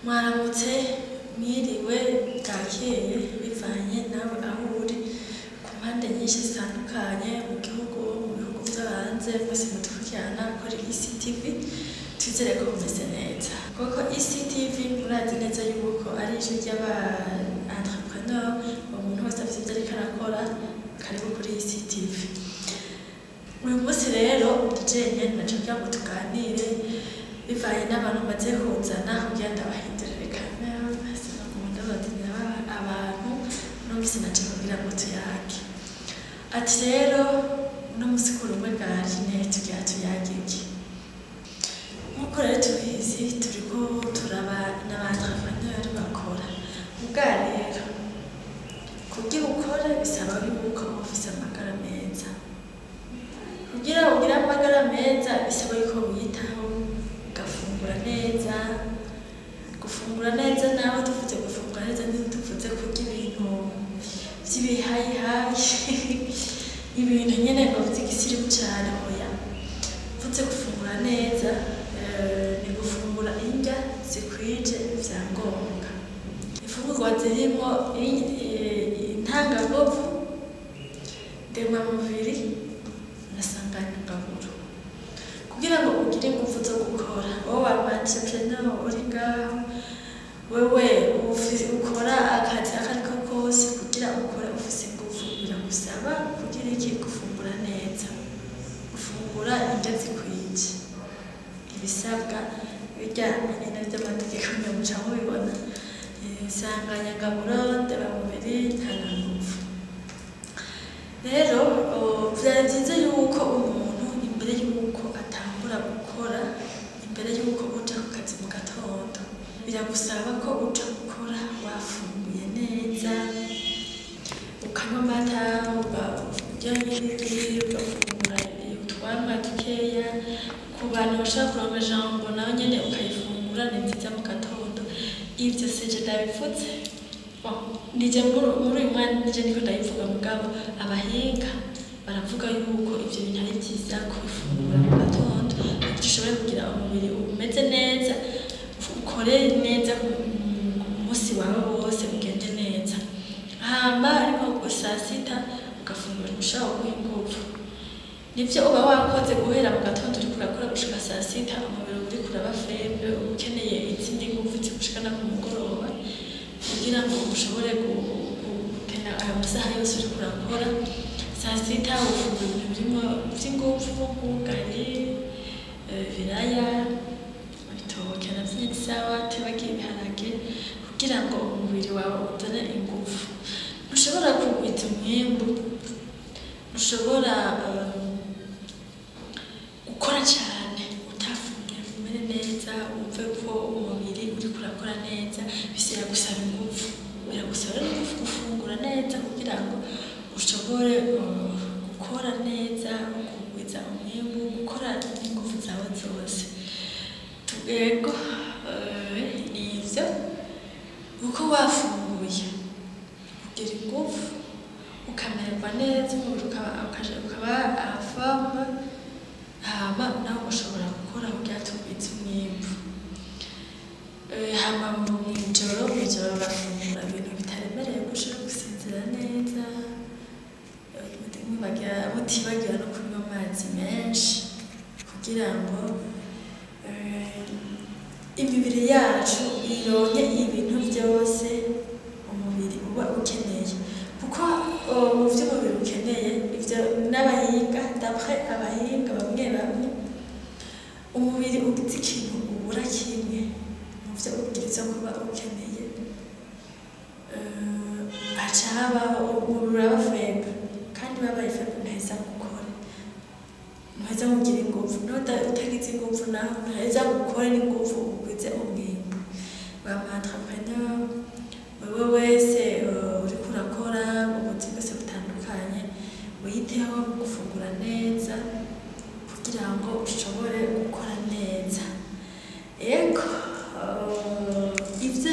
Mwaramutse mwiriwe bwakeye bivanye nawe aho uri ku mpande nyinshi zitandukanye mu gihugu mu bihugu byo hanze mwese mudukurikirana kuri ECTV twizere ko mumeze neza kuko ECTV murazi neza yuko ari ijwi ry'aba entrepreneur umuntu wese afite ibyo ariko arakora karibu kuri ECTV. Uyu munsi rero jenye naco ngo tuganire bivanye n'abantu maze kuzana kugira ndabahindurire kamera sinakunda badinira abantu no musi naco kugira ngo tuyage ati rero no musi kurumwe gaje ne tugira tuyage iki nkuko rero tubizi turiko turaba n'abantrepreneur bakora ubwa rero kugira ukore bisaba yuko ufise amagara meza kugira ugire amagara meza bisaba yuko wiyitaho gufungura neza nawe tuvuze gufungura neza ntituvuze kurya ibintu by'ibihayihayi ibintu nyene ngo by'igisirimu cyane oya mvuze gufungura neza ni gufungura indya zikwije ivyangombwa ifungurwa zirimo intanganguvu ndemamubiri na sanganyangaburo kugira ngo ugire ingufu zo gukora wowe entrepreneur uri ngaho wewe ukora akazi akariko kose kugira ukore ufise ingufu biragusaba kugira iki gufungura neza gufungura indya zikwije ibisabwa bijyanye n'amategeko nyamuca mubibona insanganyangaburo ndemamubiri ntanganguvu rero vyari vyiza yuko umuntu imbere yuko atangura gukora imbere yuko uja ku kazi mu gatondo biragusaba ko uja gukora wafunguye neza ukanywa amata ukarya n'ibindi ugafungura utwamwa dukeya ku bantu bashaka kuronka jambo nawe nyene ukayifungura ni vyiza mu gatondo ivyo sije ndabivutse nije muri uyu mwanya nije niko ndayivuga mugabo abahinga baravuga yuko ivyo bintu ari vyiza kubifungura mu gatondo kugira ushobore kugira umubiri umeze neza ukore neza umunsi wawe wose ugende neza hama ariko saa sita ugafungura ushaka kuinguvu nivyo uba wakoze guhera mu gatondo uriko urakora gushika saa sita umubiri uriko uraba faible ukeneye izindi nguvu zigushikana ku mugoroba kugira ngo ushobore gukena ayo masaha yose uriko urakora saa sita ufungura ibintu birimo vy'inguvu nk'ubugari ibiraya ibitoke navyo nyene sawa tebagiye ibiharage kugira ngo umubiri wawe uzane inguvu ntushobora kugwiza umwimbu ntushobora gukora cyane utafungiye umere neza wumve ko umubiri uriko urakora neza bisaba gusaba inguvu biragusaba inguvu gufungura neza kugira ngo ushobore gukora neza kugwiza umwimbu gukora inguvu zawe zose tugego nivyo uko wafunguye ugira inguvu ukamererwa neza umubiri ukaba afamba hama nawe ushobora gukora kugira tugwize umwimbu hama mw'ijoro urafungura ibintu bitaremereye gushira gusinzira neza mutibagira no kunywa amazi menshi kugira ngo imibiri yacu ironke ibintu byose umubiri uba ukeneye kuko mu vyo umubiri ukeneye ivyo n'abahinga d'après abahinga bamwe bamwe umubiri ugize ikintu ubura kimwe mu vyo ubwiriza kuba ukeneye haca habaho umubiri uraba faible kandi babaye faible ntaheza gukora ntaheza kugira inguvu utagize inguvu naho ntaheza gukora n'inguvu ugwize umwimbu bama entrepreneur wewe wese uriko urakora ubuzi bwose butandukanye wiyiteho gufungura neza kugira ngo ushobore gukora neza ego ivyo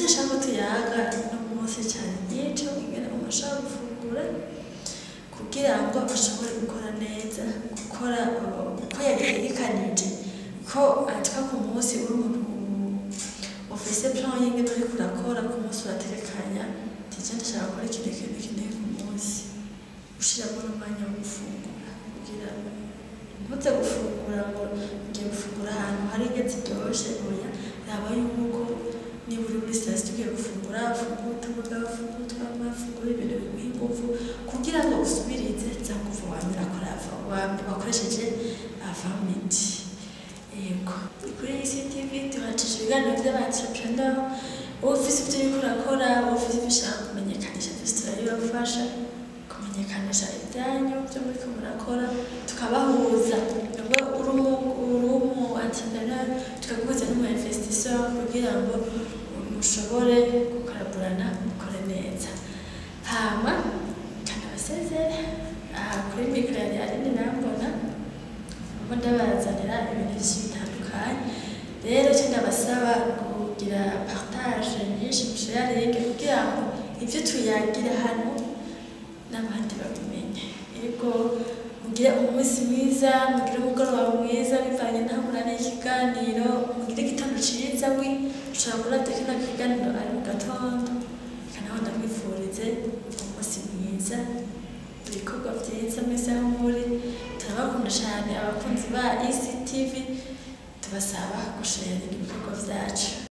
nashaka tuyaga no munsi cyane nico ingene umuntu ashobora gufungura kugira ngo ushobore gukora neza gukora uko yabitegekanije ko atwa ku munsi uri umuntu ese plan y'ingene uriko urakora ku munsi urategekanya tije ndashaka gukora ikintu ku munsi ushiramo n'umwanya wo gufungura kugira ntuze gufungura ngo ngiye gufungura ahantu hari ingezi ryoshe oya raba yuko niba uri muri sitasiyo tugiye gufungura fungura utuboga fungura utwamafungura ibintu biguha ingufu kugira ngo usubirize za nguvu wakoresheje avamenti. Yego kuri ICTV tuhacishije ibiganiro by'aba-entrepreneur wowe ufise ivyo uriko urakora wowe ufise ivyo ushaka kumenyekanisha turabibafasha kumenyekanisha ibyanyu byo muriko murakora tukabahuza ubwo uri umu-entrepreneur tukaguhuza n'umu-investisseur kugira ngo mushobore gukaraburana mukore neza. Hama kanabasezere kuri mikoro yari Aline Nambona ubu ndabazanira ibintu byinshi bitandukanye rero icyo ndabasaba kugira partage nyinshi musharinge kugira ngo ibyo tuyagira hano n'abandi babimenye. Yego mugire umunsi mwiza mugire umugoroba mwiza bivanye n'aho murana ikiganiro mugire igitondo ciza ushobora kurata kino kiganiro ari mu gatondo kanaho ndamwifurize umunsi mwiza ibikorwa byiza mwese aho muri turabakunda cyane abakunzi ba ICTV tubasaba gushare ibikorwa byacu.